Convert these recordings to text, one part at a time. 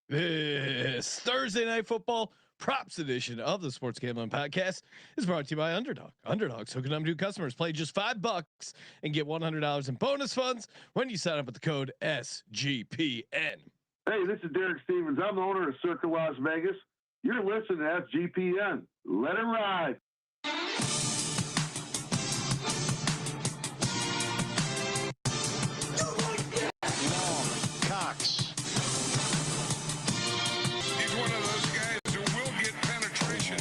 This Thursday Night Football props edition of the Sports Gambling Podcast is brought to you by Underdog. Underdog's hooking up new customers. Play just $5 and get $100 in bonus funds when you sign up with the code SGPN. Hey, this is Derek Stevens. I'm the owner of Circa Las Vegas. You're listening to SGPN. Let it ride. Cox. He's one of those guys who will get penetration.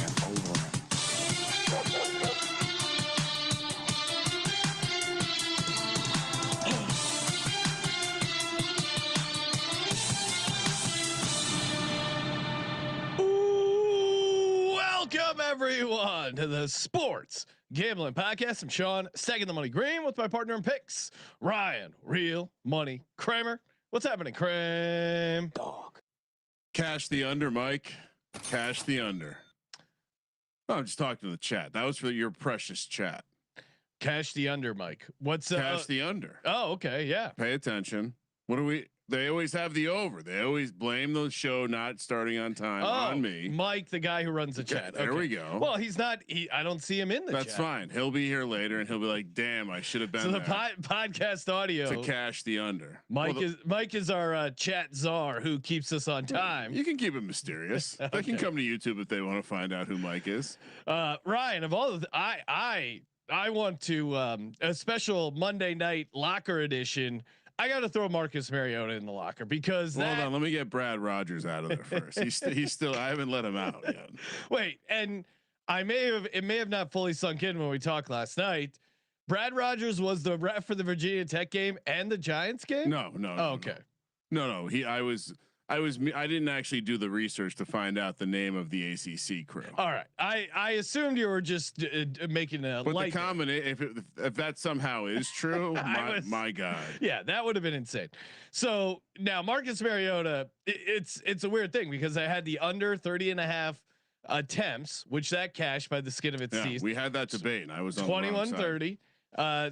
Welcome everyone to the Sports Gambling Podcast. I'm Sean, stacking the money green with my partner in picks, Ryan, Real Money Kramer. What's happening, Kramer? Dog. Cash the under, Mike. Cash the under. Oh, I'm just talking to the chat. That was for your precious chat. Cash the under, Mike. What's cash the under? Oh, okay, yeah. Pay attention. What do we? They always have the over. They always blame the show not starting on time on me. Mike, the guy who runs the chat. There we go. Well, he's not. I don't see him in the chat. That's fine. He'll be here later, and he'll be like, "Damn, I should have been." So the there podcast audio to cash the under. Mike is our chat czar who keeps us on time. You can keep it mysterious. Okay. They can come to YouTube if they want to find out who Mike is. Ryan, of all of I want to a special Monday night locker edition. I got to throw Marcus Mariota in the locker because hold on. Let me get Brad Rogers out of there first. He's still. I haven't let him out yet. Wait, and it may have not fully sunk in when we talked last night. Brad Rogers was the ref for the Virginia Tech game and the Giants game. No. Oh, okay. No. I didn't actually do the research to find out the name of the ACC crew. All right, I assumed you were just making a. But the combination, if that somehow is true, my God. Yeah, that would have been insane. So now Marcus Mariota, it's a weird thing because I had the under 30.5 attempts, which that cashed by the skin of its teeth. We had that debate, and I was on 21-30.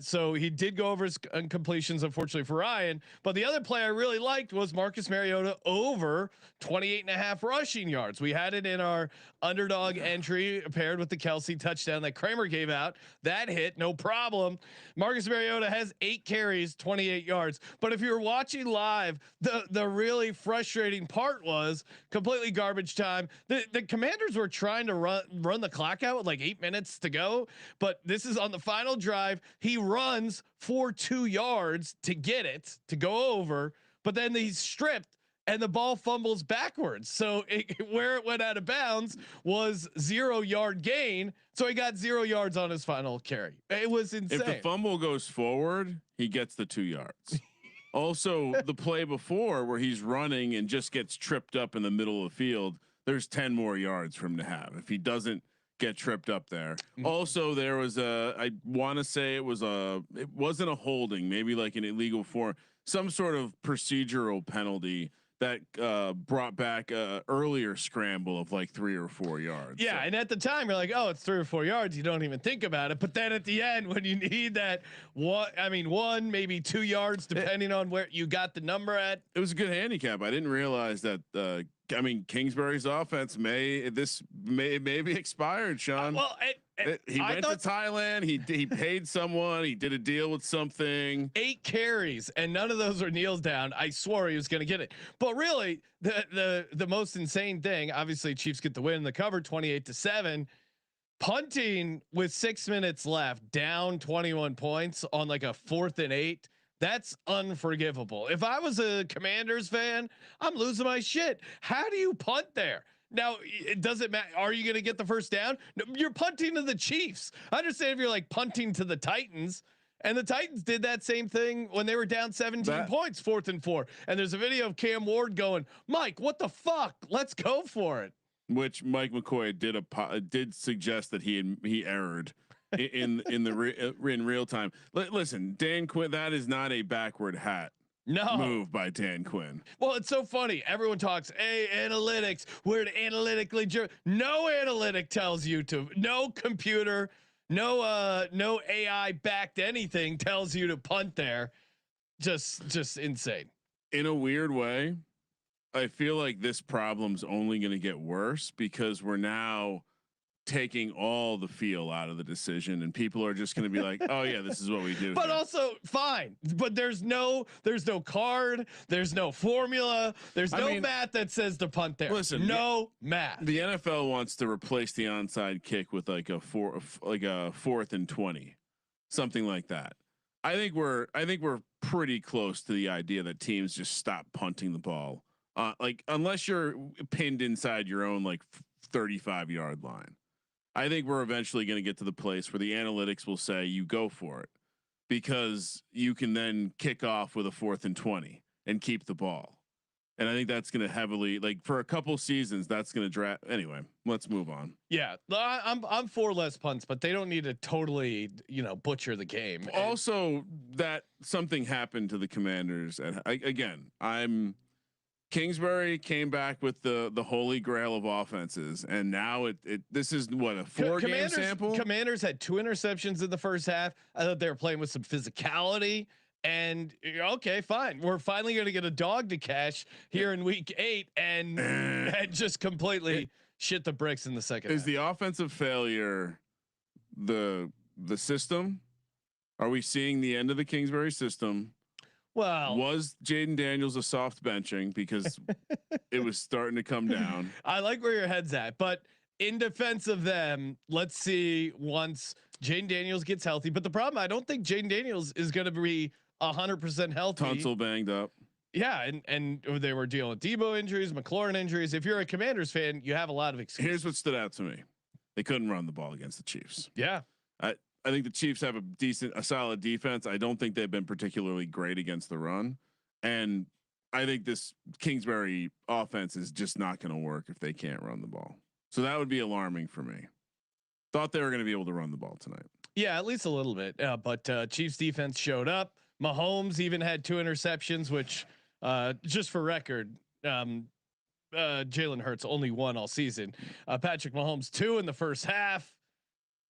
So he did go over his completions, unfortunately for Ryan. But the other play I really liked was Marcus Mariota over 28.5 rushing yards. We had it in our underdog entry paired with the Kelsey touchdown that Kramer gave out. That hit, no problem. Marcus Mariota has 8 carries, 28 yards. But if you're watching live, the really frustrating part was completely garbage time. The Commanders were trying to run the clock out with like 8 minutes to go, but this is on the final drive. He runs for 2 yards to get it to go over, but then he's stripped and the ball fumbles backwards. So where it went out of bounds was 0 yard gain. So he got 0 yards on his final carry. It was insane. If the fumble goes forward, he gets the 2 yards. Also, the play before where he's running and just gets tripped up in the middle of the field, there's 10 more yards for him to have. If he doesn't get tripped up there. Also, there was I want to say it wasn't a holding, maybe like an illegal form, some sort of procedural penalty that brought back a earlier scramble of like 3 or 4 yards. Yeah, and at the time you're like, oh, it's 3 or 4 yards. You don't even think about it. But then at the end, when you need that one, maybe 2 yards, depending on where you got the number at. It was a good handicap. I didn't realize that. Kingsbury's offense may be expired, Sean. He went to Thailand. He paid someone. He did a deal with something. 8 carries and none of those were kneels down. I swore he was going to get it. But really, the most insane thing, obviously, Chiefs get the win in the cover, 28-7. Punting with 6 minutes left, down 21 points on like a 4th and 8. That's unforgivable. If I was a Commanders fan, I'm losing my shit. How do you punt there? Now, it doesn't matter. Are you going to get the first down? No, you're punting to the Chiefs. I understand if you're like punting to the Titans, and the Titans did that same thing when they were down 17 points, 4th and 4. And there's a video of Cam Ward going, Mike, what the fuck? Let's go for it. Which Mike McCoy did suggest that he erred. in real time. Listen, Dan Quinn, that is not a backward hat move by Dan Quinn. Well, it's so funny. Everyone talks, hey, analytics. We're analytically no analytic tells you to. No computer, no AI backed anything tells you to punt there. Just insane. In a weird way, I feel like this problem's only going to get worse because we're now taking all the feel out of the decision, and people are just going to be like, "Oh yeah, this is what we do." But here. also fine. But there's no card. There's no formula. There's no math that says to punt there. Listen, no math. The NFL wants to replace the onside kick with like a 4th and 20, something like that. I think we're pretty close to the idea that teams just stop punting the ball. Like unless you're pinned inside your own like 35-yard line. I think we're eventually going to get to the place where the analytics will say you go for it because you can then kick off with a 4th and 20 and keep the ball. And I think that's going to heavily, like for a couple seasons, that's going to draft. Anyway, let's move on. Yeah, I'm for less punts, but they don't need to totally, butcher the game. Also, that something happened to the Commanders, and I'm Kingsbury came back with the holy grail of offenses, and now this is what a 4-game sample. Commanders had 2 interceptions in the first half. I thought they were playing with some physicality. And okay, fine. We're finally going to get a dog to cash here in week 8, and just completely shit the bricks in the second. Is half. the offensive failure the system? Are we seeing the end of the Kingsbury system? Well, was Jaden Daniels a soft benching because it was starting to come down? I like where your head's at, but in defense of them, let's see once Jaden Daniels gets healthy. But the problem, I don't think Jaden Daniels is going to be 100% healthy. Tunsil banged up. Yeah, and they were dealing with Debo injuries, McLaurin injuries. If you're a Commanders fan, you have a lot of excuses. Here's what stood out to me: they couldn't run the ball against the Chiefs. Yeah, I think the Chiefs have a solid defense. I don't think they've been particularly great against the run, and I think this Kingsbury offense is just not going to work if they can't run the ball. So that would be alarming for me. Thought they were going to be able to run the ball tonight. Yeah, at least a little bit. But Chiefs defense showed up. Mahomes even had 2 interceptions, which just for record, Jalen Hurts only 1 all season. Patrick Mahomes 2 in the first half.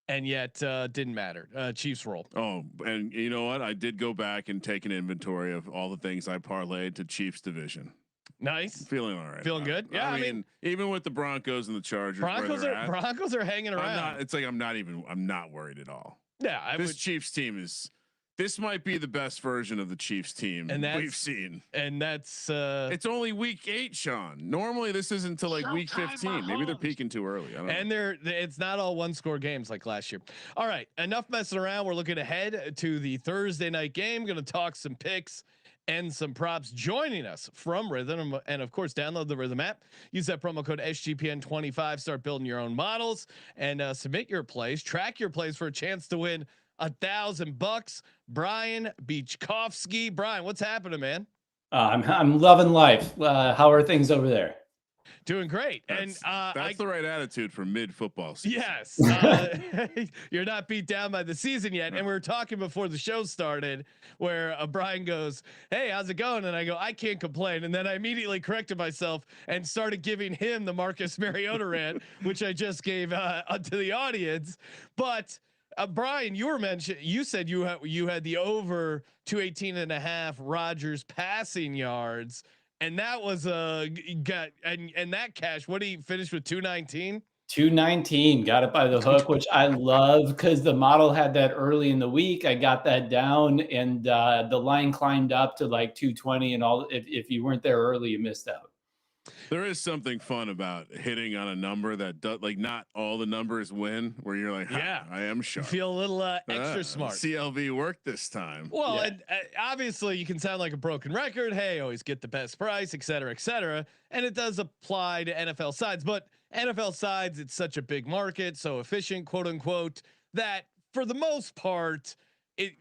And yet didn't matter. Chiefs roll. Oh, and you know what? I did go back and take an inventory of all the things I parlayed to Chiefs division. Nice. Feeling all right. Feeling good. Yeah. I mean, even with the Broncos and the Chargers, Broncos are hanging around. I'm not worried at all. Yeah. This Chiefs team this might be the best version of the Chiefs team we've seen. And that's it's only week 8, Sean. Normally this isn't until like week 15. Maybe they're peaking too early. I don't know. It's not all 1-score games like last year. All right, enough messing around. We're looking ahead to the Thursday night game. Going to talk some picks and some props. Joining us from Rithmm, and of course download the Rithmm app. Use that promo code SGPN25. Start building your own models and submit your plays. Track your plays for a chance to win $1,000. Brian Beachkofski. Brian, what's happening, man? I'm loving life. How are things over there? Doing great. That's the right attitude for mid football season. Yes. You're not beat down by the season yet. And we were talking before the show started where Brian goes, "Hey, how's it going?" And I go, "I can't complain." And then I immediately corrected myself and started giving him the Marcus Mariota rant, which I just gave to the audience. But Brian, you said you had the over 218.5 Rodgers passing yards, and that was and that cash. What did he finish with? 219. 219, got it by the hook, which I love because the model had that early in the week. I got that down, and the line climbed up to like 220, and all. If you weren't there early, you missed out. There is something fun about hitting on a number that does, like, not all the numbers win, where you're like, yeah, I am sharp. Feel a little extra smart. CLV worked this time. Well, yeah. And obviously you can sound like a broken record. Hey, always get the best price, et cetera, et cetera. And it does apply to NFL sides, but NFL sides, it's such a big market, so efficient, quote unquote, that for the most part,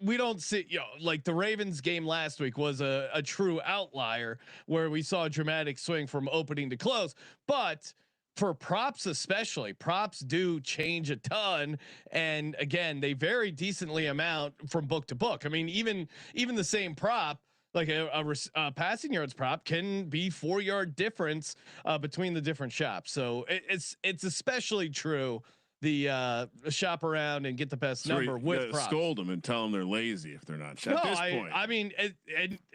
we don't see, like the Ravens game last week was a true outlier where we saw a dramatic swing from opening to close. But for props, especially, props do change a ton. And again, they vary decently amount from book to book. I mean, even the same prop, like a passing yards prop, can be 4-yard difference between the different shops. So it's especially true shop around and get the best So number with props. Scold them and tell them they're lazy if they're not. No, At this point, I mean,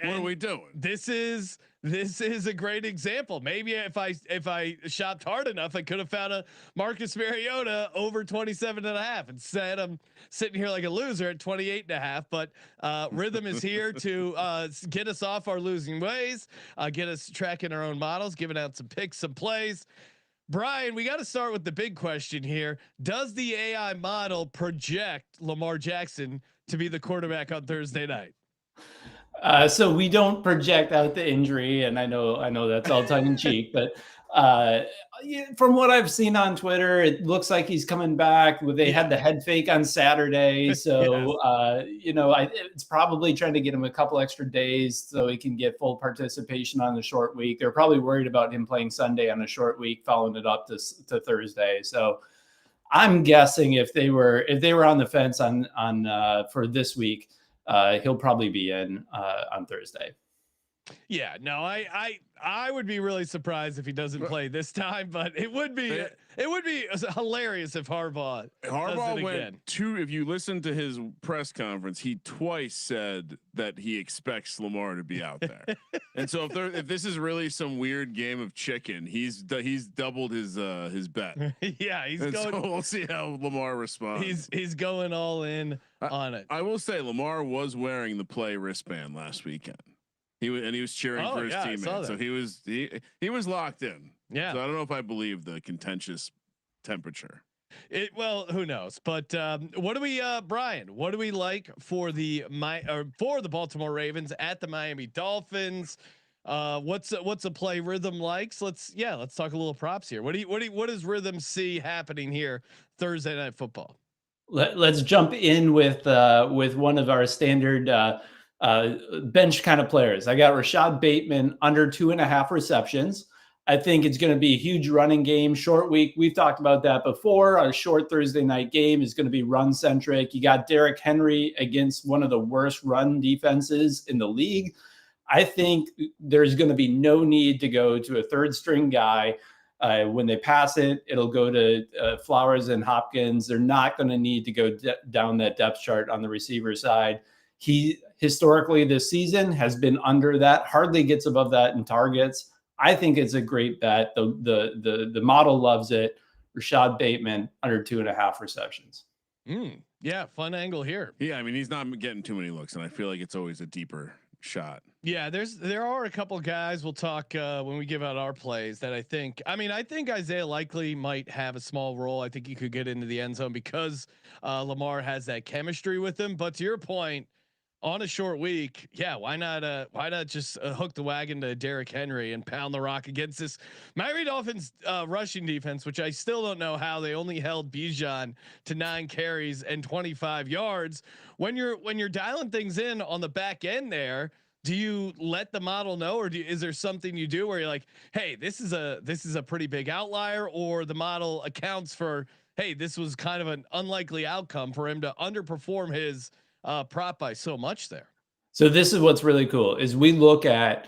what are we doing? This is a great example. Maybe if I shopped hard enough, I could have found a Marcus Mariota over 27.5. Instead, I'm sitting here like a loser at 28.5. But Rithmm is here to get us off our losing ways, get us tracking our own models, giving out some picks, some plays. Brian, we got to start with the big question here. Does the AI model project Lamar Jackson to be the quarterback on Thursday night? So we don't project out the injury, and I know that's all tongue in cheek, but from what I've seen on Twitter, it looks like he's coming back. They had the head fake on Saturday, so yes. It's probably trying to get him a couple extra days so he can get full participation on the short week. They're probably worried about him playing Sunday on a short week, following it up to Thursday. So I'm guessing if they were on the fence on for this week, he'll probably be in on Thursday. Yeah, no, I would be really surprised if he doesn't play this time, but it would be hilarious if Harbaugh went to. If you listen to his press conference, he twice said that he expects Lamar to be out there. And so if this is really some weird game of chicken, he's doubled his bet. Yeah, So we'll see how Lamar responds. He's going all in on it. I will say Lamar was wearing the play wristband last weekend. He was cheering for his teammates, so he was locked in. Yeah. So I don't know if I believe the contentious temperature. Well, who knows? But what do we, Brian? What do we like for the Baltimore Ravens at the Miami Dolphins? What's a play Rithmm likes? Let's talk a little props here. What does Rithmm see happening here Thursday Night Football? Let's jump in with one of our standard bench kind of players. I got Rashad Bateman under 2.5 receptions. I think it's going to be a huge running game, short week. We've talked about that before. A short Thursday night game is going to be run centric. You got Derrick Henry against one of the worst run defenses in the league. I think there's going to be no need to go to a third string guy. When they pass it, it'll go to Flowers and Hopkins. They're not going to need to go down that depth chart on the receiver side. He historically this season has been under that, hardly gets above that in targets. I think it's a great bet. The model loves it. Rashad Bateman under 2.5 receptions. Yeah, fun angle here. Yeah, I mean he's not getting too many looks, and I feel like it's always a deeper shot. Yeah, there are a couple guys we'll talk when we give out our plays that I think Isaiah Likely might have a small role. I think he could get into the end zone because Lamar has that chemistry with him. But to your point, on a short week, why not just hook the wagon to Derrick Henry and pound the rock against this Miami Dolphins rushing defense, which I still don't know how they only held Bijan to 9 carries and 25 yards. When you're dialing things in on the back end there, do you let the model know, or is there something you do where you're like, hey, this is a pretty big outlier, or the model accounts for, hey, this was kind of an unlikely outcome for him to underperform his prop by so much there? So this is what's really cool is we look at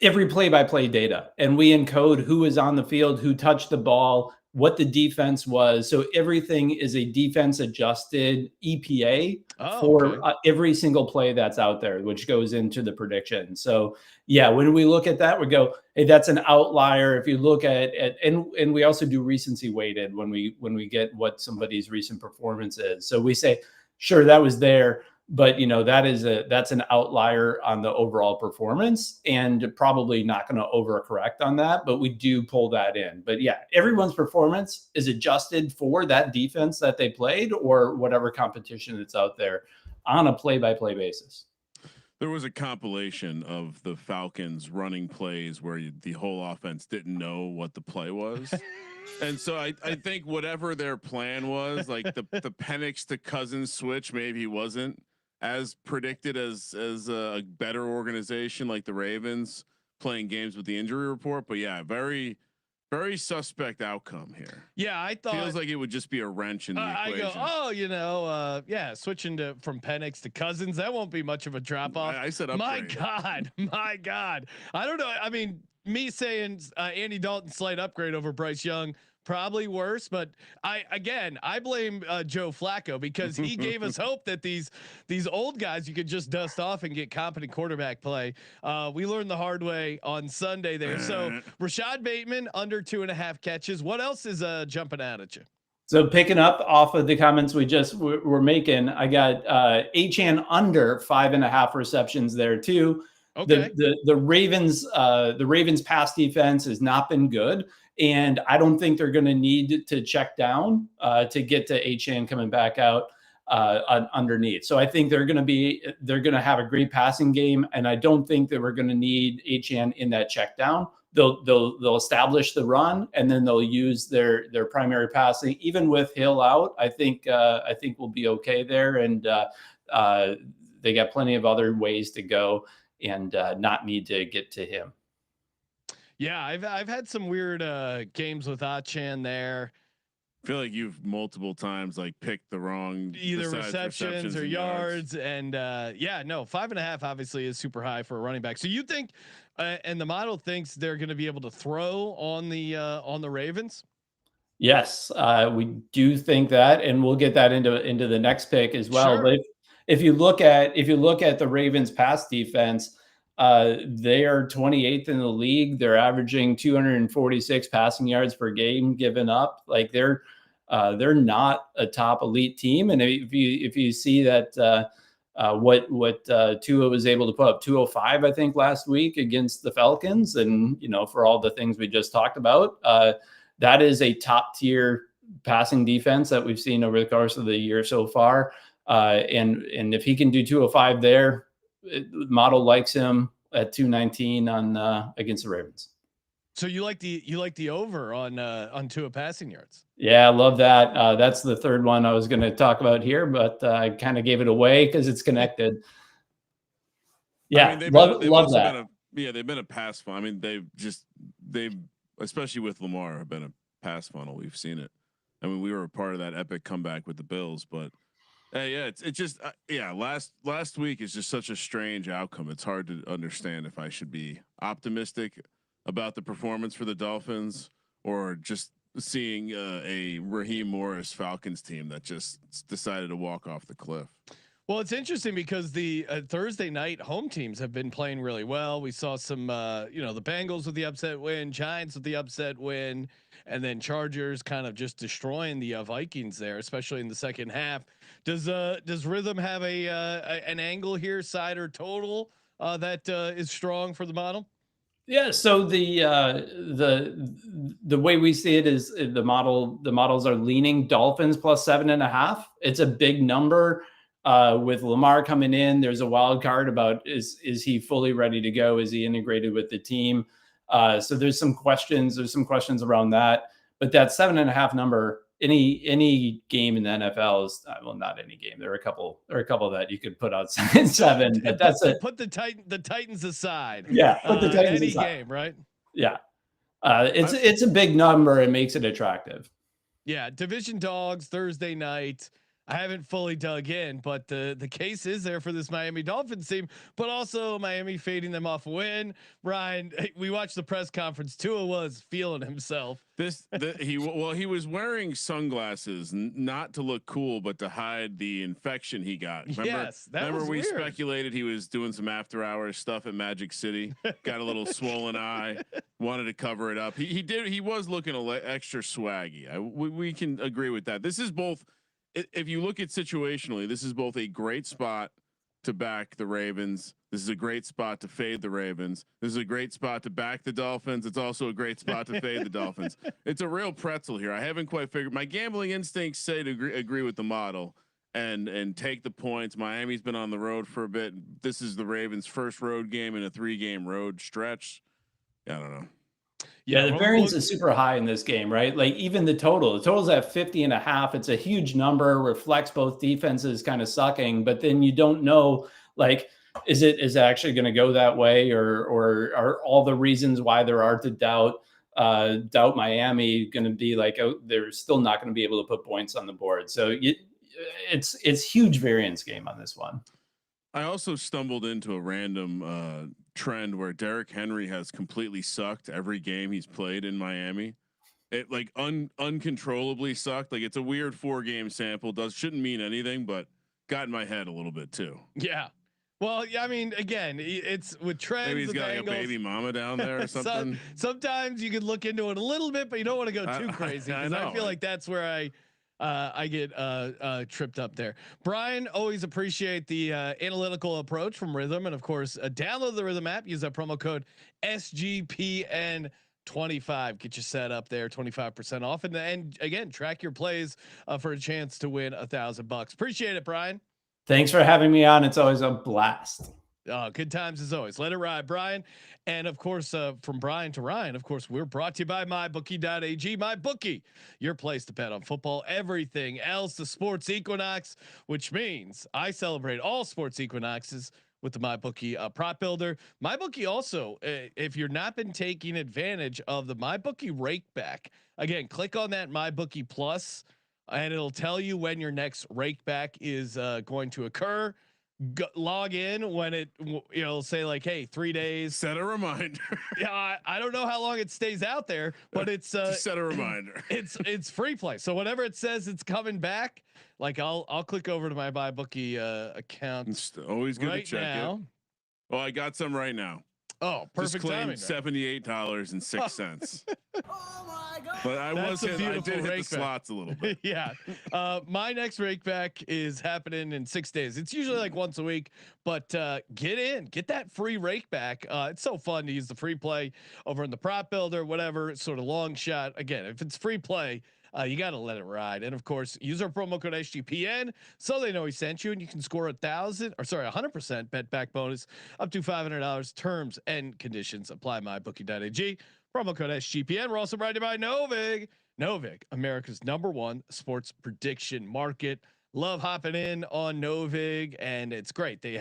every play-by-play data and we encode who is on the field, who touched the ball, what the defense was. So everything is a defense adjusted EPA for every single play that's out there, which goes into the prediction. So yeah, when we look at that, we go, hey, that's an outlier. If you look at and we also do recency weighted when we get what somebody's recent performance is. So we say, sure, that was there, but that's an outlier on the overall performance and probably not going to overcorrect on that, but we do pull that in. But yeah, everyone's performance is adjusted for that defense that they played or whatever competition that's out there on a play-by-play basis. There was a compilation of the Falcons running plays where the whole offense didn't know what the play was. And so I think whatever their plan was, like the Penix to Cousins switch, maybe he wasn't as predicted as a better organization like the Ravens playing games with the injury report. But yeah, very, very suspect outcome here. Yeah, I thought feels like it would just be a wrench in the equation. I go, switching from Penix to Cousins, that won't be much of a drop off. I said upgrade. My God. I don't know. I mean, me saying Andy Dalton slight upgrade over Bryce Young probably worse. But I blame Joe Flacco because he gave us hope that these old guys you could just dust off and get competent quarterback play. We learned the hard way on Sunday there. So Rashad Bateman under 2.5 catches. What else is jumping out at you? So picking up off of the comments we just were making, I got Achane under 5.5 receptions there too. Okay. The Ravens pass defense has not been good, and I don't think they're going to need to check down to get to Achane coming back out underneath. So I think they're going to have a great passing game, and I don't think that we're going to need Achane in that check down. They'll establish the run, and then they'll use their primary passing. Even with Hill out, I think we'll be okay there, and they got plenty of other ways to go and not need to get to him. Yeah, I've had some weird games with Achane there. I feel like you've multiple times like picked the wrong either receptions or yards. And 5.5 obviously is super high for a running back. So you think, and the model thinks they're going to be able to throw on the Ravens? Yes, we do think that, and we'll get that into the next pick as well. Sure. But if you look at the Ravens pass defense, they are 28th in the league. They're averaging 246 passing yards per game given up. Like they're not a top elite team. And if you see that what Tua was able to put up 205, I think last week against the Falcons, and for all the things we just talked about, that is a top tier passing defense that we've seen over the course of the year so far. And if he can do 205 there, model likes him at 219 on against the Ravens. So you like the over on Tua passing yards? Yeah, I love that. That's the third one I was going to talk about here, but I kind of gave it away because it's connected. Yeah, I mean, love that. They've been a pass funnel. I mean, they've especially with Lamar have been a pass funnel. We've seen it. I mean, we were a part of that epic comeback with the Bills, but it's just last week is just such a strange outcome. It's hard to understand if I should be optimistic about the performance for the Dolphins or just seeing a Raheem Morris Falcons team that just decided to walk off the cliff. Well, it's interesting because the Thursday night home teams have been playing really well. We saw some, the Bengals with the upset win, Giants with the upset win, and then Chargers kind of just destroying the Vikings there, especially in the second half. Does Rithmm have an angle here, side or total that is strong for the model? Yeah. So the way we see it is the models are leaning Dolphins plus 7.5. It's a big number. With Lamar coming in, there's a wild card about is he fully ready to go? Is he integrated with the team? So there's some questions. There's some questions around that. But that 7.5 number, any game in the NFL is not any game. There are a couple that you could put out 7. But that's it. Put the Titans aside. Yeah, put the Titans any aside. Game, right? Yeah, it's a big number. It makes it attractive. Yeah, division dogs Thursday night. I haven't fully dug in, but the case is there for this Miami Dolphins team, but also Miami fading them off a win. Brian, we watched the press conference. Tua was feeling himself. He was wearing sunglasses not to look cool, but to hide the infection he got. Remember we weird. Speculated he was doing some after hours stuff at Magic City, got a little swollen eye, wanted to cover it up. He did. He was looking extra swaggy. We can agree with that. This is both. If you look at situationally, this is both a great spot to back the Ravens. This is a great spot to fade the Ravens. This is a great spot to back the Dolphins. It's also a great spot to fade the Dolphins. It's a real pretzel here. I haven't quite figured. My gambling instincts say to agree with the model and take the points. Miami's been on the road for a bit. This is the Ravens' first road game in a 3-game road stretch. I don't know. Yeah, the variance is super high in this game, right? Like even the total's at 50.5. It's a huge number, reflects both defenses kind of sucking, but then you don't know, like, is it actually going to go that way, or are all the reasons why there are to doubt Miami going to be like, oh, they're still not going to be able to put points on the board. So it's huge variance game on this one. I also stumbled into a random trend where Derrick Henry has completely sucked every game he's played in Miami. it like uncontrollably sucked. Like it's a weird 4-game sample. Shouldn't mean anything, but got in my head a little bit too. Yeah. Well, yeah, I mean, again, it's with trends. Maybe he's with got like angles. a baby mama down there or something. Sometimes you can look into it a little bit, but you don't want to go too crazy because I feel like that's where I get tripped up there. Brian, always appreciate the analytical approach from Rithmm, and of course, download the Rithmm app. Use that promo code SGPN25. Get you set up there, 25% off, and again, track your plays for a chance to win $1,000. Appreciate it, Brian. Thanks for having me on. It's always a blast. Good times as always. Let it ride, Brian. And of course, from Brian to Ryan, of course, we're brought to you by MyBookie.ag. MyBookie, your place to bet on football, everything else, the sports equinox, which means I celebrate all sports equinoxes with the MyBookie prop builder. MyBookie also, if you're not been taking advantage of the MyBookie rake back, again, click on that MyBookie Plus, and it'll tell you when your next rake back is going to occur. Log in when it say like, hey, 3 days. Set a reminder. Yeah, I don't know how long it stays out there, but it's set a reminder. It's free play. So whenever it says it's coming back, like I'll click over to my MyBookie account. It's always good right to check now. it. Oh, I got some right now. Oh, perfect timing. $78.06. Oh my god! But I did hit the slots a little bit. Yeah. My next rake back is happening in 6 days. It's usually like once a week, but get that free rake back. It's so fun to use the free play over in the prop builder, whatever. It's sort of long shot. Again, if it's free play, you got to let it ride. And of course, use our promo code SGPN so they know we sent you, and you can score 100% bet back bonus up to $500. Terms and conditions apply. MyBookie.ag. Promo code SGPN. We're also brought to you by Novig. Novig, America's #1 sports prediction market. Love hopping in on Novig, and it's great. They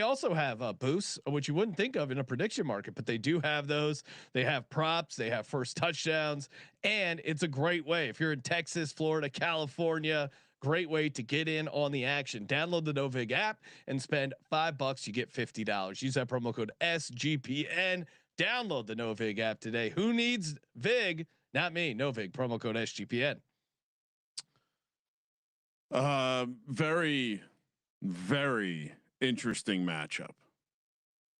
also have boosts, which you wouldn't think of in a prediction market, but they do have those. They have props, they have first touchdowns, and it's a great way. If you're in Texas, Florida, California, great way to get in on the action. Download the Novig app and spend $5. You get $50. Use that promo code SGPN. Download the Novig app today. Who needs Vig? Not me. Novig, promo code SGPN. Very, very interesting matchup,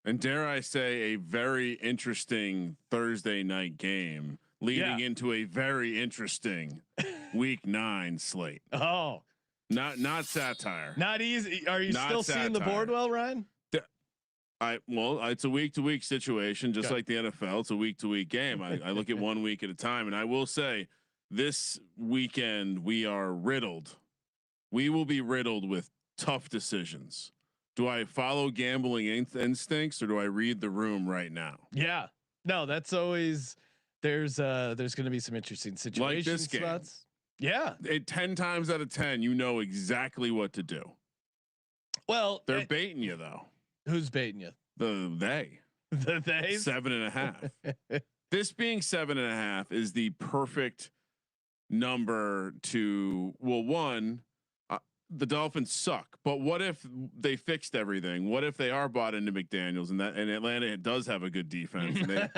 and dare I say, a very interesting Thursday night game leading into a very interesting Week 9 slate. Oh, not satire. Not easy. Are you still seeing the board well, Ryan? It's a week to week situation, just like the NFL. It's a week to week game. I look at 1 week at a time, and I will say, this weekend we are riddled. We will be riddled with tough decisions. Do I follow gambling instincts, or do I read the room right now? Yeah, no, that's always there's going to be some interesting situations. Like this game. Spots. Yeah, 10 times out of 10, you know exactly what to do. Well, they're baiting you though. Who's baiting you? They. The they. 7.5. This being 7.5 is the perfect number to. Well, one. The Dolphins suck, but what if they fixed everything? What if they are bought into McDaniels and Atlanta does have a good defense, and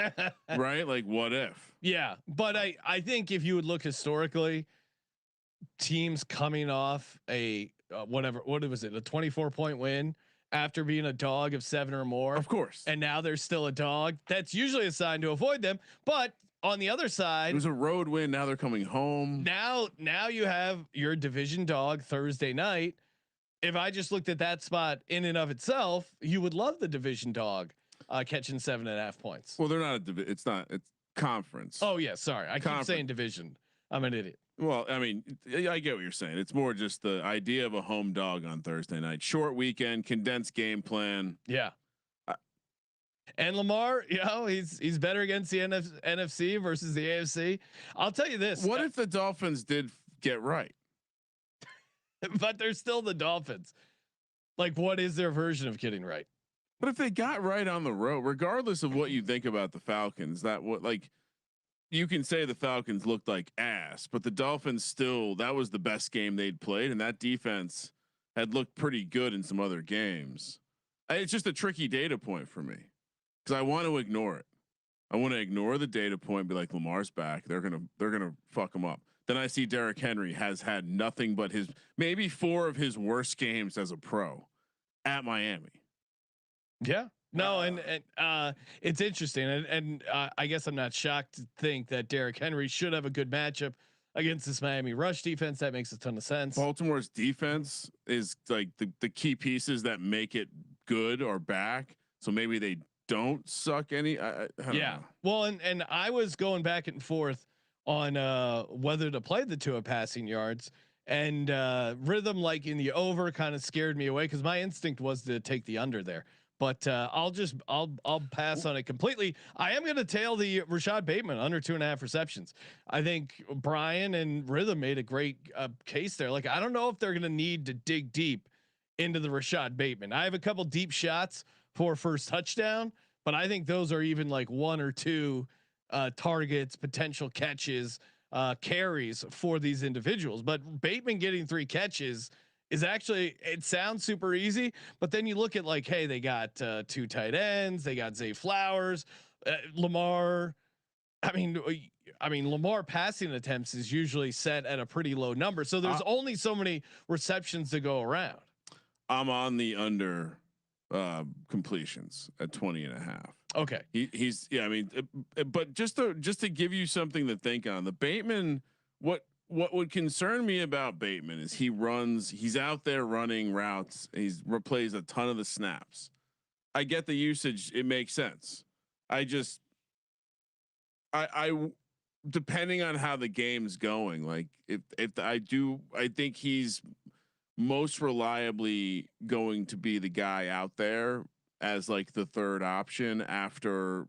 right? Like, what if? Yeah, but I think if you would look historically, teams coming off a what was it, a 24-point win after being a dog of 7 or more, of course, and now they're still a dog. That's usually a sign to avoid them, but. On the other side, it was a road win. Now they're coming home. Now you have your division dog Thursday night. If I just looked at that spot in and of itself, you would love the division dog catching 7.5 points. Well, they're not it's conference. Oh yeah, sorry, I keep saying division. I'm an idiot. Well, I mean, I get what you're saying. It's more just the idea of a home dog on Thursday night, short weekend, condensed game plan. Yeah. And Lamar, he's better against the NFC versus the AFC. I'll tell you this. What if the Dolphins did get right? But they're still the Dolphins. Like, what is their version of getting right? But if they got right on the road, regardless of what you think about the Falcons, you can say the Falcons looked like ass, but the Dolphins still, that was the best game they'd played. And that defense had looked pretty good in some other games. It's just a tricky data point for me. Because I want to ignore it. I want to ignore the data point, be like Lamar's back. They're gonna fuck him up. Then I see Derrick Henry has had nothing but his maybe 4 of his worst games as a pro at Miami. Yeah. No, and it's interesting, and I guess I'm not shocked to think that Derrick Henry should have a good matchup against this Miami rush defense. That makes a ton of sense. Baltimore's defense is like the key pieces that make it good or back. So maybe they don't suck any. I don't know. Well, and I was going back and forth on whether to play the Tua passing yards, and Rithmm like in the over kind of scared me away because my instinct was to take the under there. But I'll pass on it completely. I am going to tail the Rashad Bateman under 2.5 receptions. I think Brian and Rithmm made a great case there. Like I don't know if they're going to need to dig deep into the Rashad Bateman. I have a couple deep shots for first touchdown, but I think those are even like 1 or 2 targets, potential catches, carries for these individuals. But Bateman getting 3 catches is actually, it sounds super easy, but then you look at like, hey, they got 2 tight ends, they got Zay Flowers, Lamar. I mean, Lamar passing attempts is usually set at a pretty low number, so there's only so many receptions to go around. I'm on the under completions at 20.5. Okay, he's yeah. I mean, but just to give you something to think on, the Bateman, what would concern me about Bateman is he's out there running routes. He's plays a ton of the snaps. I get the usage. It makes sense. I depending on how the game's going, like if I think he's most reliably going to be the guy out there as like the third option after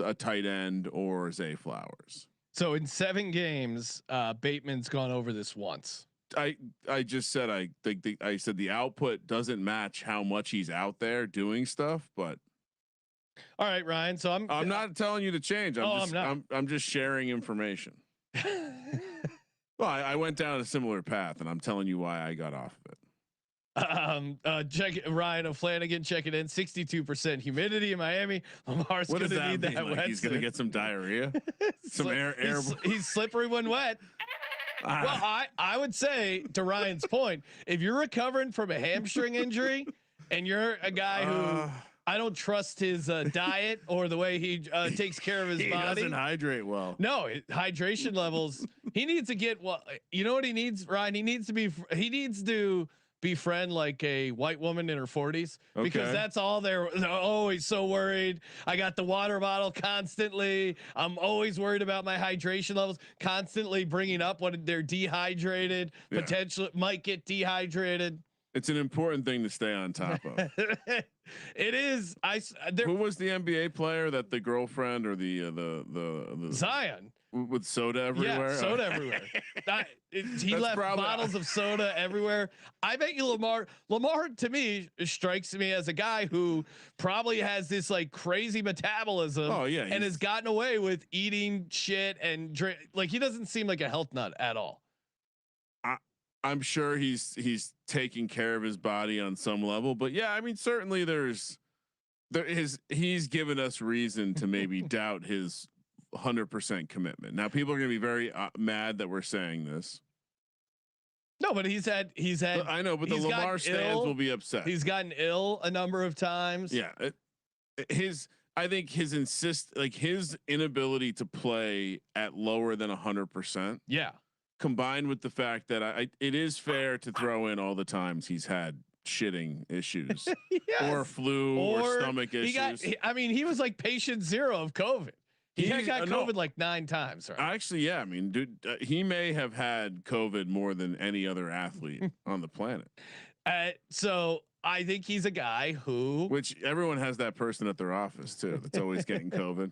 a tight end or Zay Flowers. So in 7 games, Bateman's gone over this once. I just said I think I said the output doesn't match how much he's out there doing stuff, but all right, Ryan. So I'm not telling you to change. I'm just sharing information. Well, I went down a similar path, and I'm telling you why I got off of it. Check Ryan O'Flanagan checking in. 62% humidity in Miami. Lamar's going to need that wet. He's going to get some diarrhea. Some air. He's slippery when wet. Well, I would say to Ryan's point, if you're recovering from a hamstring injury and you're a guy who I don't trust his diet or the way he takes care of his body. He doesn't hydrate well. No, hydration levels. He needs to get you know what he needs, Ryan? He needs to befriend like a white woman in her 40s because that's all they're always so worried. I got the water bottle constantly. I'm always worried about my hydration levels, constantly bringing up when they're dehydrated, potentially might get dehydrated. It's an important thing to stay on top of. It is. Who was the NBA player that the girlfriend or the Zion with soda everywhere? Yeah, soda everywhere. He left bottles of soda everywhere. I bet you Lamar to me strikes me as a guy who probably has this like crazy metabolism. Oh yeah, and has gotten away with eating shit and drink. Like he doesn't seem like a health nut at all. I'm sure he's taking care of his body on some level, but yeah, I mean, certainly he's given us reason to maybe doubt his 100% commitment. Now people are going to be very mad that we're saying this. No, but he's had. I know, but the Lamar stands will be upset. He's gotten ill a number of times. Yeah. I think his inability to play at lower than 100%. Yeah. Combined with the fact that it is fair to throw in all the times he's had shitting issues or flu or stomach issues. He was like patient 0 of COVID. He got COVID like 9 times. Right? Actually, yeah. I mean, dude, he may have had COVID more than any other athlete on the planet. So I think he's a guy which everyone has that person at their office too. That's always getting COVID.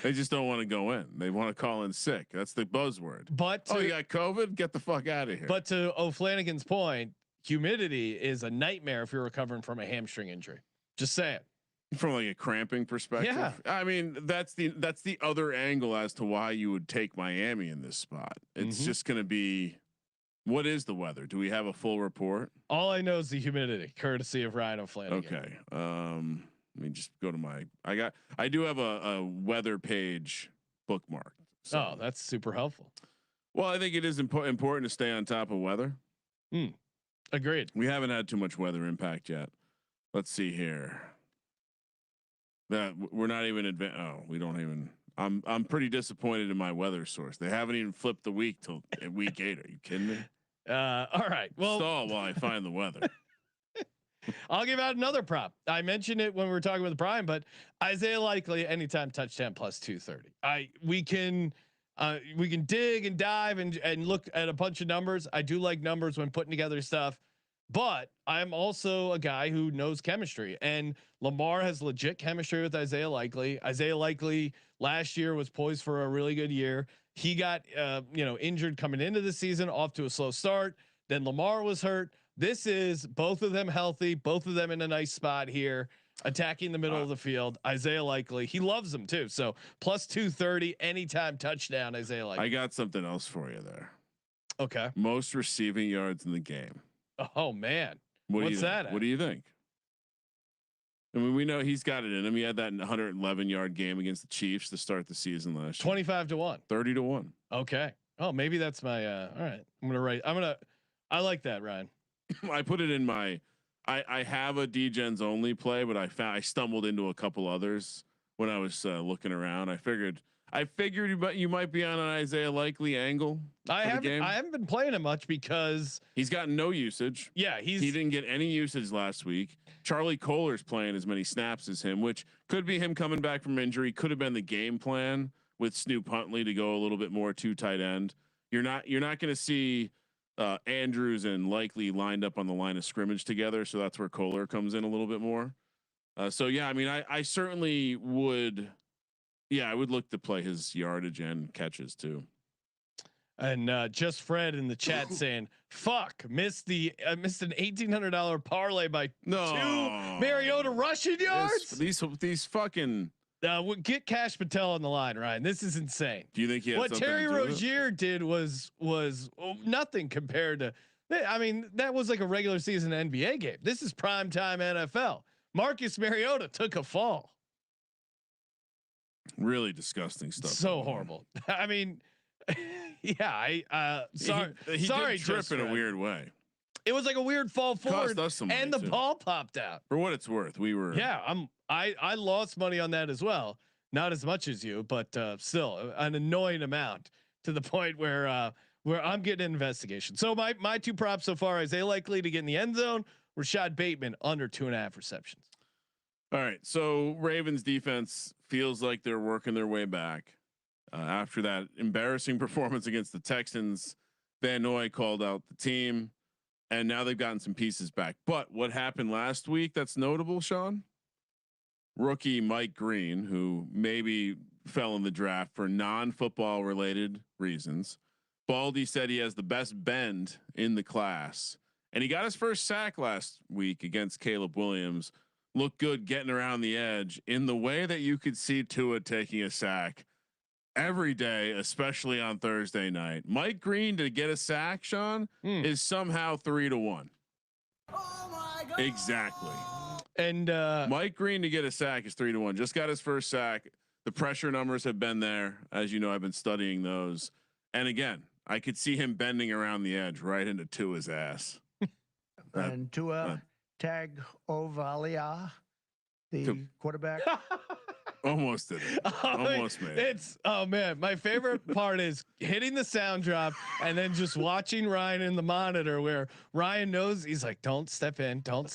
They just don't want to go in. They want to call in sick. That's the buzzword. But you got COVID? Get the fuck out of here. But to O'Flanagan's point, humidity is a nightmare if you're recovering from a hamstring injury. Just saying. From like a cramping perspective. Yeah. I mean, that's the other angle as to why you would take Miami in this spot. It's just going to be. What is the weather? Do we have a full report? All I know is the humidity, courtesy of Ryan O'Flanagan. Okay. Let me just go to I do have a weather page bookmarked. So. Oh, that's super helpful. Well, I think it is important to stay on top of weather. Agreed. We haven't had too much weather impact yet. Let's see here. That we're not even we don't even. I'm pretty disappointed in my weather source. They haven't even flipped the week till week 8. Are you kidding me? All right. Well, stall while I find the weather. I'll give out another prop. I mentioned it when we were talking with Brian, but Isaiah Likely anytime touchdown plus 230. We can dig and dive and look at a bunch of numbers. I do like numbers when putting together stuff, but I'm also a guy who knows chemistry, and Lamar has legit chemistry with Isaiah Likely. Isaiah Likely last year was poised for a really good year. He got injured coming into the season, off to a slow start. Then Lamar was hurt. This is both of them healthy, both of them in a nice spot here, attacking the middle of the field. Isaiah Likely, he loves them too. So plus 230 anytime touchdown. Isaiah Likely. I got something else for you there. Okay. Most receiving yards in the game. Oh man, what's that? What do you think? I mean, we know he's got it in him. He had that 111-yard game against the Chiefs to start the season last year. 25-1, 30-1. Okay. Oh, maybe that's my. All right. I like that, Ryan. I put it in my. I have a Degens only play, but I stumbled into a couple others when I was looking around. I figured you might be on an Isaiah Likely angle. I haven't been playing him much because he's gotten no usage. Yeah, he didn't get any usage last week. Charlie Kohler's playing as many snaps as him, which could be him coming back from injury. Could have been the game plan with Snoop Huntley to go a little bit more to tight end. You're not going to see Andrews and Likely lined up on the line of scrimmage together, so that's where Kohler comes in a little bit more. So yeah, I mean, I certainly would. Yeah, I would look to play his yardage and catches too. And just Fred in the chat saying, "Fuck, missed an $1,800 parlay by 2 Mariota rushing yards." These fucking. Get Cash Patel on the line, Ryan. This is insane. Do you think he had what Terry Rozier did was nothing compared to? I mean, that was like a regular season NBA game. This is primetime NFL. Marcus Mariota took a fall. Really disgusting stuff. So horrible. I mean, yeah. Sorry. He sorry, did trip in a weird way. It was like a weird fall forward, and the too. ball popped out. For what it's worth, we were. Yeah, I lost money on that as well. Not as much as you, but still an annoying amount to the point where I'm getting an investigation. So my two props so far: Isaiah Likely to get in the end zone, Rashad Bateman under 2.5 receptions. All right, so Ravens defense feels like they're working their way back after that embarrassing performance against the Texans. Van Noy called out the team, and now they've gotten some pieces back. But what happened last week that's notable, Sean? Rookie Mike Green, who maybe fell in the draft for non-football related reasons. Baldy said he has the best bend in the class, and he got his first sack last week against Caleb Williams. Looked good getting around the edge in the way that you could see Tua taking a sack every day, especially on Thursday night. Mike Green to get a sack, Sean, is somehow 3-1. Oh my God. Exactly. And Mike Green to get a sack is 3-1. Just got his first sack. The pressure numbers have been there. As you know, I've been studying those. And again, I could see him bending around the edge right into Tua's ass. And Tua tag Ovalia, the quarterback. Almost did it. Almost made it. Man, my favorite part is hitting the sound drop and then just watching Ryan in the monitor where Ryan knows he's like, don't step in. Can't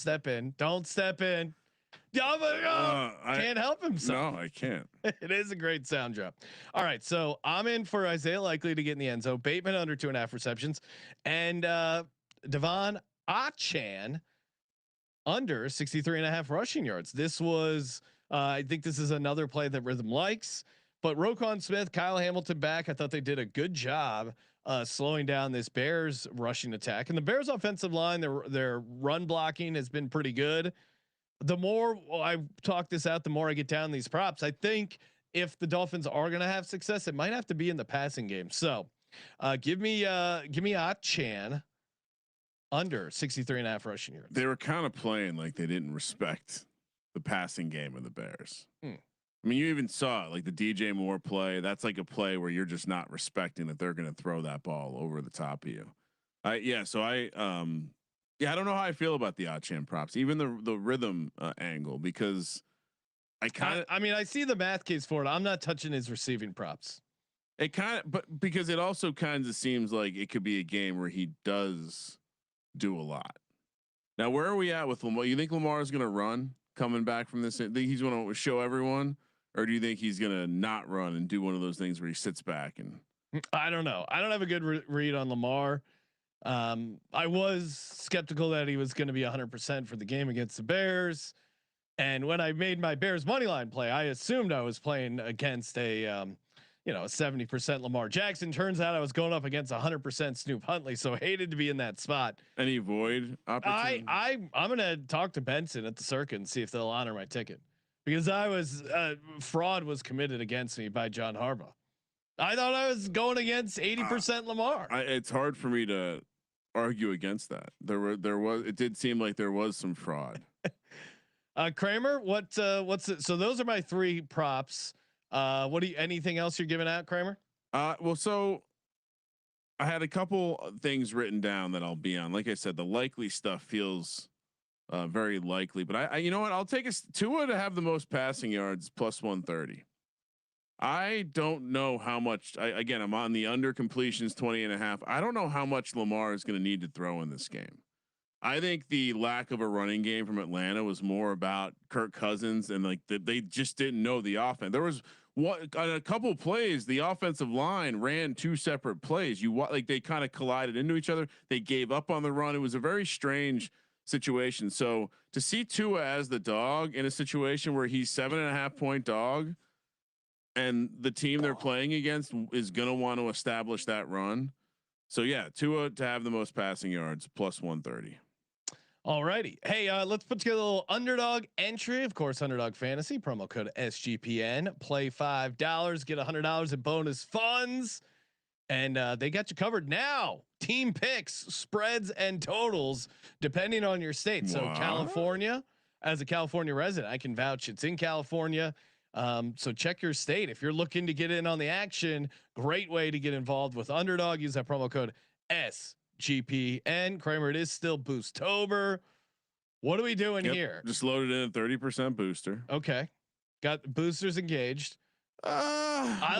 help himself. No, I can't. It is a great sound drop. All right. So I'm in for Isaiah Likely to get in the end zone. Bateman under 2.5 receptions, and Devon Achane under 63.5 rushing yards. This was, I think this is another play that Rithmm likes, but Roquan Smith, Kyle Hamilton back. I thought they did a good job slowing down this Bears rushing attack, and the Bears offensive line, their run blocking has been pretty good. The more I talk this out, the more I get down these props. I think if the Dolphins are going to have success, it might have to be in the passing game. So give me Achane under 63.5 rushing yards. They were kind of playing like they didn't respect the passing game of the Bears. I mean, you even saw it, like the DJ Moore play. That's like a play where you're just not respecting that they're going to throw that ball over the top of you. So I don't know how I feel about the Achane props, even the Rithmm angle, because I mean, I see the math case for it. I'm not touching his receiving props. It but because it also kind of seems like it could be a game where he does do a lot. Now, where are we at with Lamar? You think Lamar is going to run coming back from this? Think he's going to show everyone, or do you think he's going to not run and do one of those things where he sits back and? I don't know. I don't have a good read on Lamar. I was skeptical that he was going to be 100% for the game against the Bears. And when I made my Bears money line play, I assumed I was playing against a 70% Lamar Jackson. Turns out I was going up against 100% Snoop Huntley. So hated to be in that spot. Any void opportunity? I'm going to talk to Benson at the circuit and see if they'll honor my ticket, because I was fraud was committed against me by John Harbaugh. I thought I was going against 80% Lamar. It's hard for me to argue against that. It did seem like there was some fraud. Kramer, what's it? So those are my 3 props. Anything else you're giving out, Kramer? So I had a couple things written down that I'll be on. Like I said, the likely stuff feels very likely, but I you know what? I'll take Tua to have the most passing yards plus 130. I don't know how much. I'm on the under completions 20.5. I don't know how much Lamar is going to need to throw in this game. I think the lack of a running game from Atlanta was more about Kirk Cousins and like they just didn't know the offense. There was on a couple plays, the offensive line ran 2 separate plays. They kind of collided into each other. They gave up on the run. It was a very strange situation. So to see Tua as the dog in a situation where he's 7.5 point dog, and the team they're playing against is going to want to establish that run. So yeah, Tua to have the most passing yards plus 130. All righty. Hey, let's put together a little Underdog entry. Of course, Underdog Fantasy promo code SGPN. Play $5, get $100 in bonus funds, and they got you covered now. Team picks, spreads, and totals depending on your state. What? So California, as a California resident, I can vouch it's in California. So check your state if you're looking to get in on the action. Great way to get involved with Underdog. Use that promo code SGPN. Kramer, it is still Boostober. What are we doing here? Just loaded in a 30% booster. Okay, got boosters engaged. I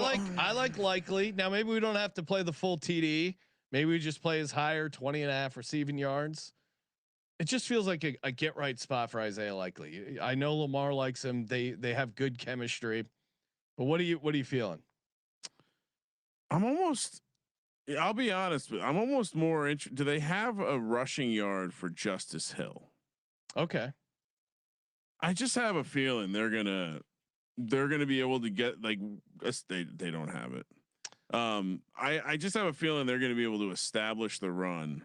like likely. Now maybe we don't have to play the full TD. Maybe we just play his higher 20.5 receiving yards. It just feels like a get right spot for Isaiah Likely. I know Lamar likes him. They have good chemistry, but what are you feeling? I'll be honest. I'm almost more interested. Do they have a rushing yard for Justice Hill? Okay. I just have a feeling they're gonna be able to get they don't have it. I just have a feeling they're gonna be able to establish the run.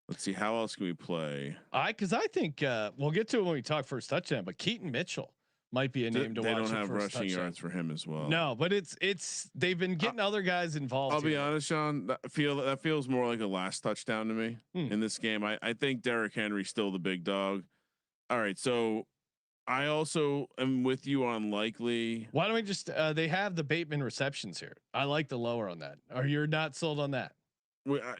Let's see, how else can we play? Because I think we'll get to it when we talk first touchdown. But Keaton Mitchell might be a name to watch. They don't have rushing touchdown. yards for him as well. No, but it's they've been getting other guys involved. I'll be honest, Sean. That feels more like a last touchdown to me in this game. I think Derrick Henry's still the big dog. All right, so I also am with you on likely. Why don't we just they have the Bateman receptions here? I like the lower on that. Or you're not sold on that?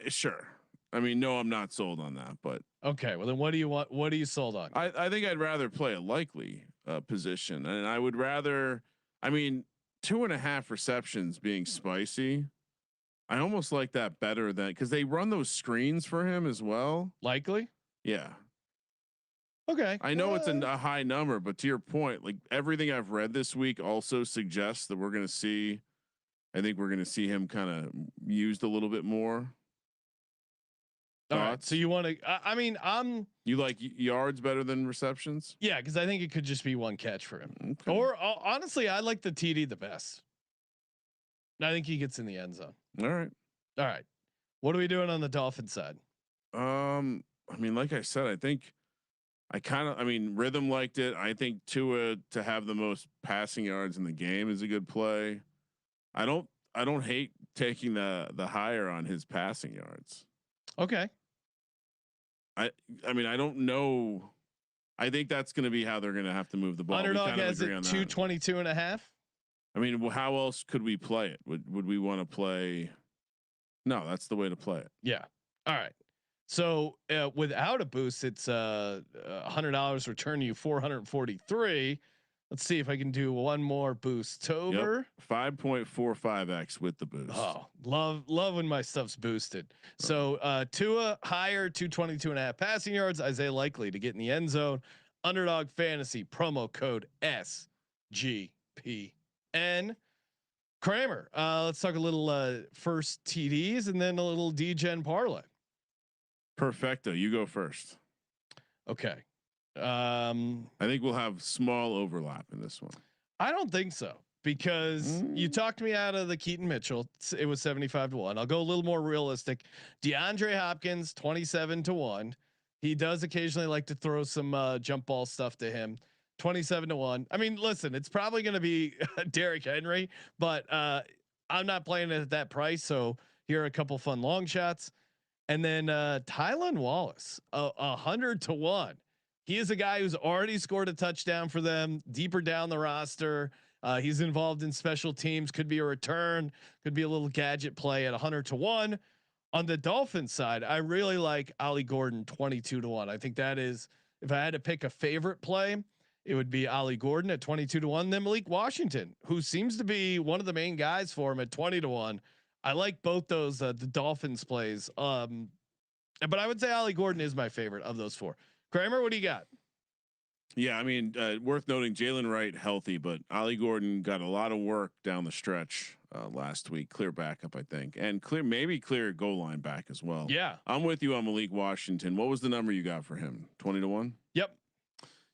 Sure. I mean, no, I'm not sold on that, but okay. Well, then what do you want? What are you sold on? I think I'd rather play a likely position, and I would rather. I mean, 2.5 receptions being spicy. I almost like that better than because they run those screens for him as well. Likely. Yeah. Okay. I know it's a high number, but to your point, like everything I've read this week also suggests that we're going to see. I think we're going to see him kind of used a little bit more. All right, so you want to? I mean, you like yards better than receptions? Yeah, because I think it could just be one catch for him. Okay. Or honestly, I like the TD the best. I think he gets in the end zone. All right. What are we doing on the Dolphins side? I mean, like I said, I think Rithmm liked it. I think Tua to have the most passing yards in the game is a good play. I don't hate taking the higher on his passing yards. Okay. I mean, I don't know I think that's going to be how they're going to have to move the ball. Underdog has it 222.5. I mean, well, how else could we play it? Would we want to play? No, that's the way to play it. Yeah. All right. So without a boost, it's $100 return you 443. Let's see if I can do one more boost over. 5.45x with the boost. Oh, love when my stuff's boosted. So Tua higher 222.5 passing yards. Isaiah likely to get in the end zone. Underdog fantasy promo code SGPN. Kramer, let's talk a little first TDs and then a little Degen parlay. Perfecto. You go first. Okay. I think we'll have small overlap in this one. I don't think so because you talked me out of the Keaton Mitchell. It was 75-1. I'll go a little more realistic. DeAndre Hopkins 27-1. He does occasionally like to throw some jump ball stuff to him. 27-1. I mean, listen, it's probably going to be Derrick Henry, but I'm not playing it at that price. So here are a couple fun long shots. And then Tylan Wallace, 100-1. He is a guy who's already scored a touchdown for them deeper down the roster. He's involved in special teams. Could be a return. Could be a little gadget play at 100-1. On the Dolphins side, I really like Ollie Gordon 22-1. I think that is, if I had to pick a favorite play, it would be Ollie Gordon at 22-1. Then Malik Washington, who seems to be one of the main guys for him at 20-1. I like both those the Dolphins plays. But I would say Ollie Gordon is my favorite of those four. Kramer, what do you got? Yeah, I mean, worth noting, Jalen Wright healthy, but Ollie Gordon got a lot of work down the stretch last week. Clear backup, I think, and maybe clear goal line back as well. Yeah, I'm with you on Malik Washington. What was the number you got for him? 20-1. Yep.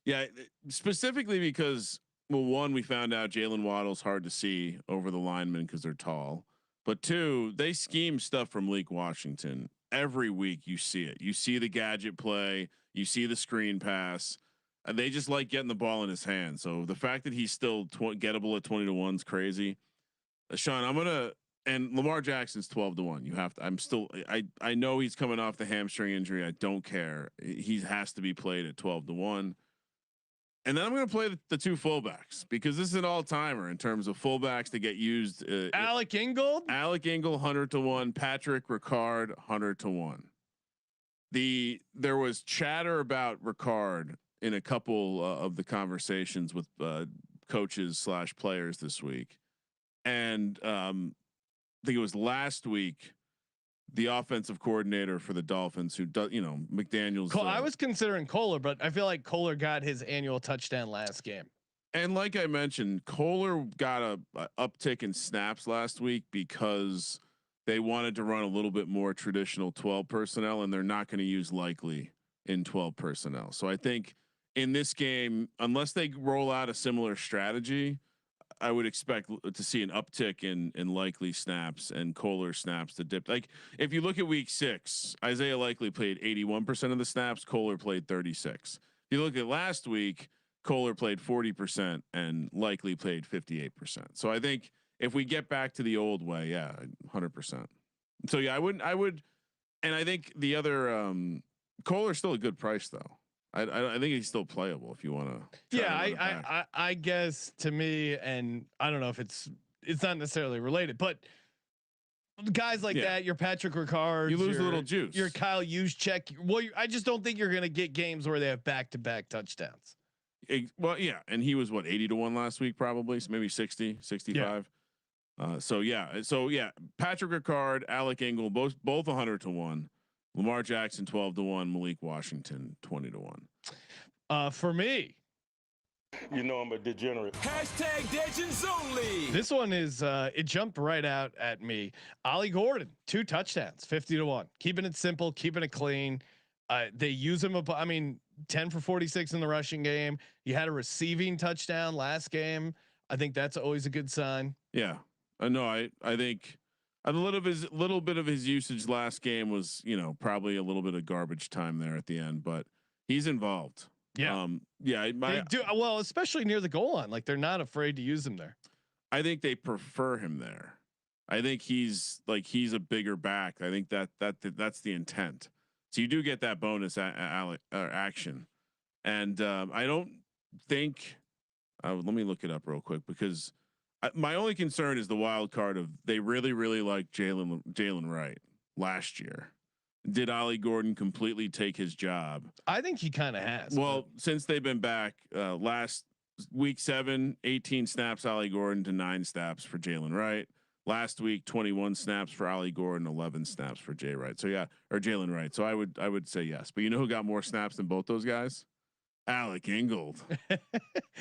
Yeah, specifically because, well, one, we found out Jalen Waddle's hard to see over the linemen because they're tall, but two, they scheme stuff from Malik Washington every week. You see it. You see the gadget play. You see the screen pass. And they just like getting the ball in his hand. So the fact that he's still gettable at 20-1 is crazy. Sean, and Lamar Jackson's 12-1. You have to. I know he's coming off the hamstring injury. I don't care. He has to be played at 12-1. And then I'm going to play the two fullbacks because this is an all timer in terms of fullbacks to get used. Alec Ingold, 100-1. Patrick Ricard 100-1. There was chatter about Ricard in a couple of the conversations with coaches / players this week. And I think it was last week, the offensive coordinator for the Dolphins who does, McDaniels. I was considering Kohler, but I feel like Kohler got his annual touchdown last game. And like I mentioned, Kohler got a uptick in snaps last week because they wanted to run a little bit more traditional 12 personnel, and they're not going to use likely in 12 personnel. So I think in this game, unless they roll out a similar strategy, I would expect to see an uptick in likely snaps and Kohler snaps to dip. Like if you look at week 6, Isaiah Likely played 81% of the snaps. Kohler played 36. If you look at last week, Kohler played 40% and Likely played 58%. So I think if we get back to the old way, 100%. So yeah, I would, and I think the other Kohler's still a good price though. I think he's still playable if you want to. Yeah, I guess to me, and I don't know if it's not necessarily related, but guys like that, your Patrick Ricard, you lose a little juice. Your Kyle Juszczyk. Well, I just don't think you're going to get games where they have back-to-back touchdowns. Well, yeah, and he was 80-1 last week, probably, so maybe 60, 65. Yeah. So Patrick Ricard, Alec Ingold, both 100-1. Lamar Jackson 12-1, Malik Washington 20-1. For me, I'm a degenerate. Hashtag Degens only. This one is it jumped right out at me. Ollie Gordon, 2 touchdowns, 50-1. Keeping it simple, keeping it clean. They use him. 10 for 46 in the rushing game. He had a receiving touchdown last game. I think that's always a good sign. Yeah, no, I think. A little bit of his usage last game was, probably a little bit of garbage time there at the end, but he's involved. Yeah. They do well, especially near the goal line. Like they're not afraid to use him there. I think they prefer him there. I think he's a bigger back. I think that's the intent. So you do get that bonus action. And I don't think. Let me look it up real quick because my only concern is the wild card of they really like Jalen Wright last year. Did Ollie Gordon completely take his job? I think he kind of has. Well, since they've been back last week 7, 18 snaps Ollie Gordon to 9 snaps for Jalen Wright. Last week 21 snaps for Ollie Gordon, 11 snaps for Jay Wright. So yeah, or Jalen Wright. So I would say yes. But you know who got more snaps than both those guys? Alec Ingold.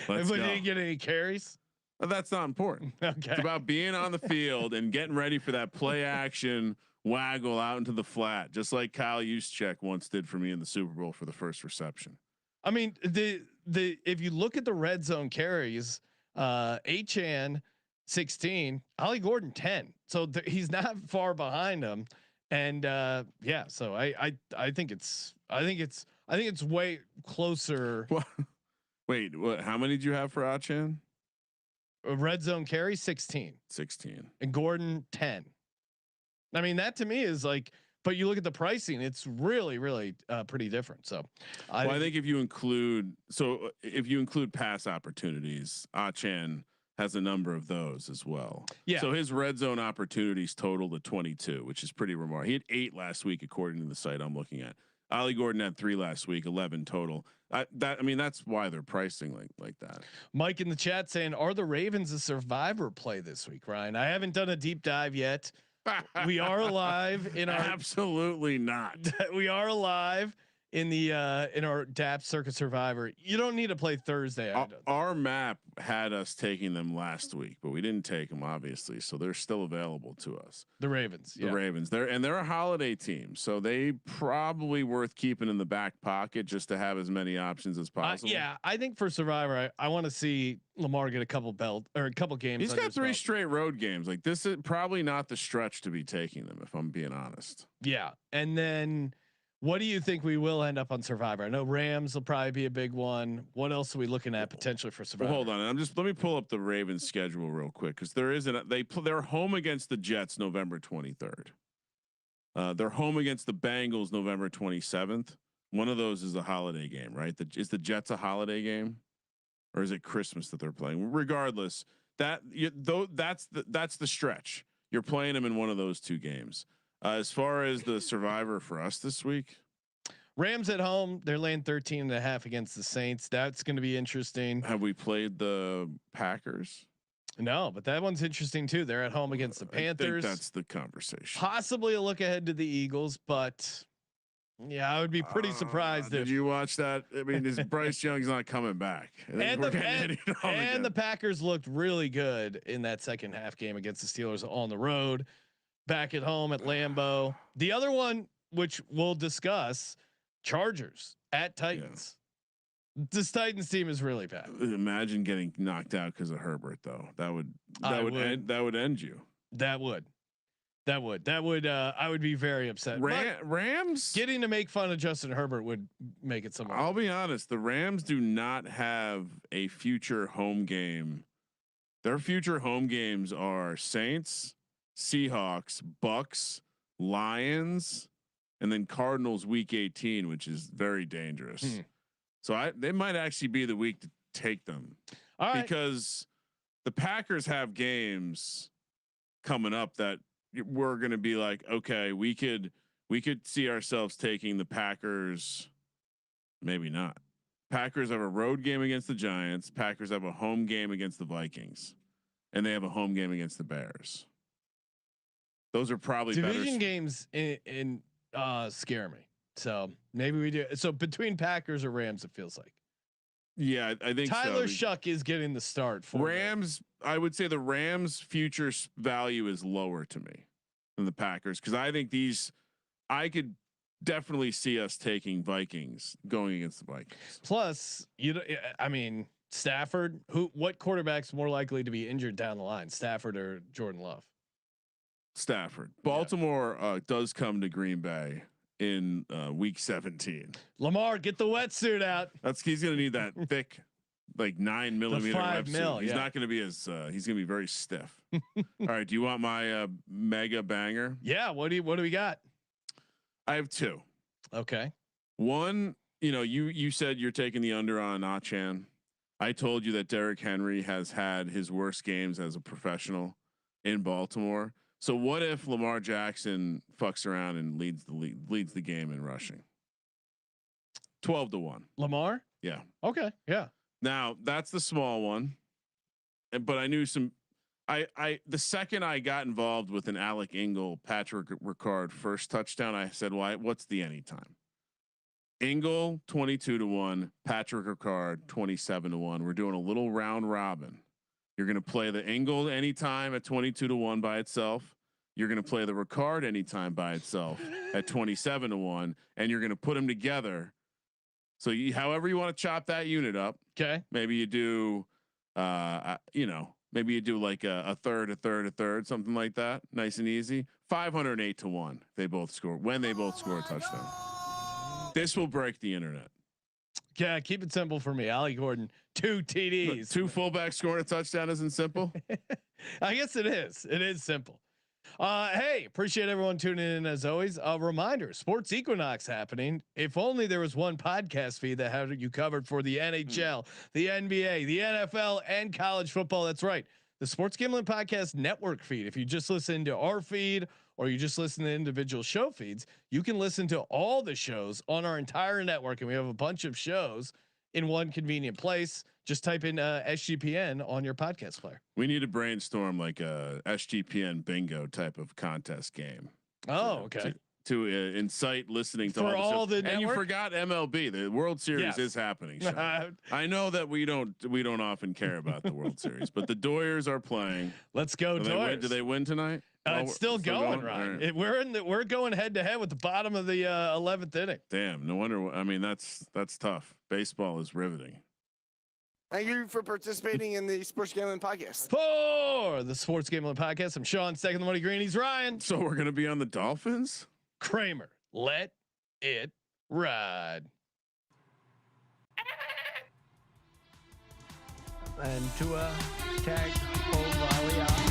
Let's go. Did he get any carries? That's not important. Okay. It's about being on the field and getting ready for that play action waggle out into the flat, just like Kyle Juszczyk once did for me in the Super Bowl for the first reception. I mean, the if you look at the red zone carries, Achane 16, Ollie Gordon 10. So he's not far behind him. And yeah, so I think it's way closer. Wait, what? How many did you have for Achane? Red zone carry 16, and Gordon 10. I mean, that to me is like, but you look at the pricing, it's really pretty different. So I think if you include pass opportunities, Achane has a number of those as well. Yeah. So his red zone opportunities total to 22, which is pretty remarkable. He had 8 last week, according to the site I'm looking at. Ollie Gordon had 3 last week, 11 total. I mean, that's why they're pricing like that. Mike in the chat saying, are the Ravens a survivor play this week, Ryan? I haven't done a deep dive yet. We are alive in our absolutely not. We are alive in the in our DAP Circuit Survivor. You don't need to play Thursday. Our map had us taking them last week, but we didn't take them obviously, so they're still available to us. The Ravens, the Ravens. They're a holiday team, so they probably worth keeping in the back pocket just to have as many options as possible. Yeah, I think for Survivor, I want to see Lamar get a couple games. He's got 3 straight road games. Like this is probably not the stretch to be taking them, if I'm being honest. Yeah, and then. What do you think we will end up on Survivor? I know Rams will probably be a big one. What else are we looking at potentially for Survivor? Well, hold on, let me pull up the Ravens schedule real quick because they're home against the Jets November 23rd. They're home against the Bengals November 27th. One of those is a holiday game, right? Is the Jets a holiday game, or is it Christmas that they're playing? Regardless, that's the stretch. You're playing them in one of those 2 games. As far as the Survivor for us this week, Rams at home, they're laying 13.5 against the Saints. That's going to be interesting. Have we played the Packers? No, but that one's interesting too. They're at home against the Panthers. I think that's the conversation. Possibly a look ahead to the Eagles, but yeah, I would be pretty surprised. Did you watch that? I mean, Bryce Young's not coming back, and the Packers looked really good in that second half game against the Steelers on the road. Back at home at Lambeau. The other one, which we'll discuss, Chargers at Titans. Yeah. This Titans team is really bad. Imagine getting knocked out because of Herbert, though. That would end you. That would. I would be very upset. Rams getting to make fun of Justin Herbert would make it so much. I'll be honest. The Rams do not have a future home game. Their future home games are Saints, Seahawks, Bucks, Lions, and then Cardinals week 18, which is very dangerous. So they might actually be the week to take them. All right. Because the Packers have games coming up that we're going to be like, okay, we could see ourselves taking the Packers. Maybe not. Packers have a road game against the Giants. Packers have a home game against the Vikings, and they have a home game against the Bears. Those are probably division games in scare me. So maybe we do. So between Packers or Rams, it feels like. Yeah, I think Tyler Shuck is getting the start for Rams. I would say the Rams' future value is lower to me than the Packers because I think I could definitely see us taking Vikings going against the Vikings. Plus, I mean, Stafford. What quarterback's more likely to be injured down the line, Stafford or Jordan Love? Stafford. Baltimore does come to Green Bay in week 17. Lamar, get the wetsuit out. He's going to need that thick, like 9 millimeter wetsuit. He's not going to be as he's going to be very stiff. All right. Do you want my mega banger? Yeah. What do we got? I have 2. Okay. One, you said you're taking the under on Achane. I told you that Derrick Henry has had his worst games as a professional in Baltimore. So what if Lamar Jackson fucks around and leads the game in rushing? 12-1. Lamar? Yeah. Okay. Yeah. Now that's the small one. But I knew some. The second I got involved with an Alec Ingold, Patrick Ricard first touchdown, I said, "Why? What's the anytime?" Ingold 22-1, Patrick Ricard 27-1. We're doing a little round robin. You're going to play the Ingold anytime at 22-1 by itself. You're going to play the Ricard anytime by itself at 27-1, and you're going to put them together. So however you want to chop that unit up. Okay. Maybe you do, maybe you do like a third, something like that. Nice and easy. 508-1. They both score when they both score a touchdown. This will break the internet. Yeah, keep it simple for me. Ollie Gordon, 2 TDs. 2 fullbacks scoring a touchdown isn't simple. I guess it is. It is simple. Hey, appreciate everyone tuning in as always. A reminder: Sports Equinox happening. If only there was one podcast feed that had you covered for the NHL, the NBA, the NFL, and college football. That's right. The Sports Gambling Podcast Network feed. If you just listen to our feed or you just listen to individual show feeds, you can listen to all the shows on our entire network. And we have a bunch of shows in one convenient place. Just type in SGPN on your podcast player. We need to brainstorm like a SGPN bingo type of contest game. Oh, okay. To incite listening to for all the network? And you forgot MLB. The World Series is happening. I know that we don't often care about the World Series, but the Doyers are playing. Let's go, Doyers. Do they win tonight? It's still going, Ryan. Right. We're going head to head with the bottom of the 11th inning. Damn, no wonder. I mean, that's tough. Baseball is riveting. Thank you for participating in the Sports Gambling Podcast. For the Sports Gambling Podcast, I'm Sean, second the money green. He's Ryan. So we're gonna be on the Dolphins. Kramer, let it ride. And Tua tag Ollie.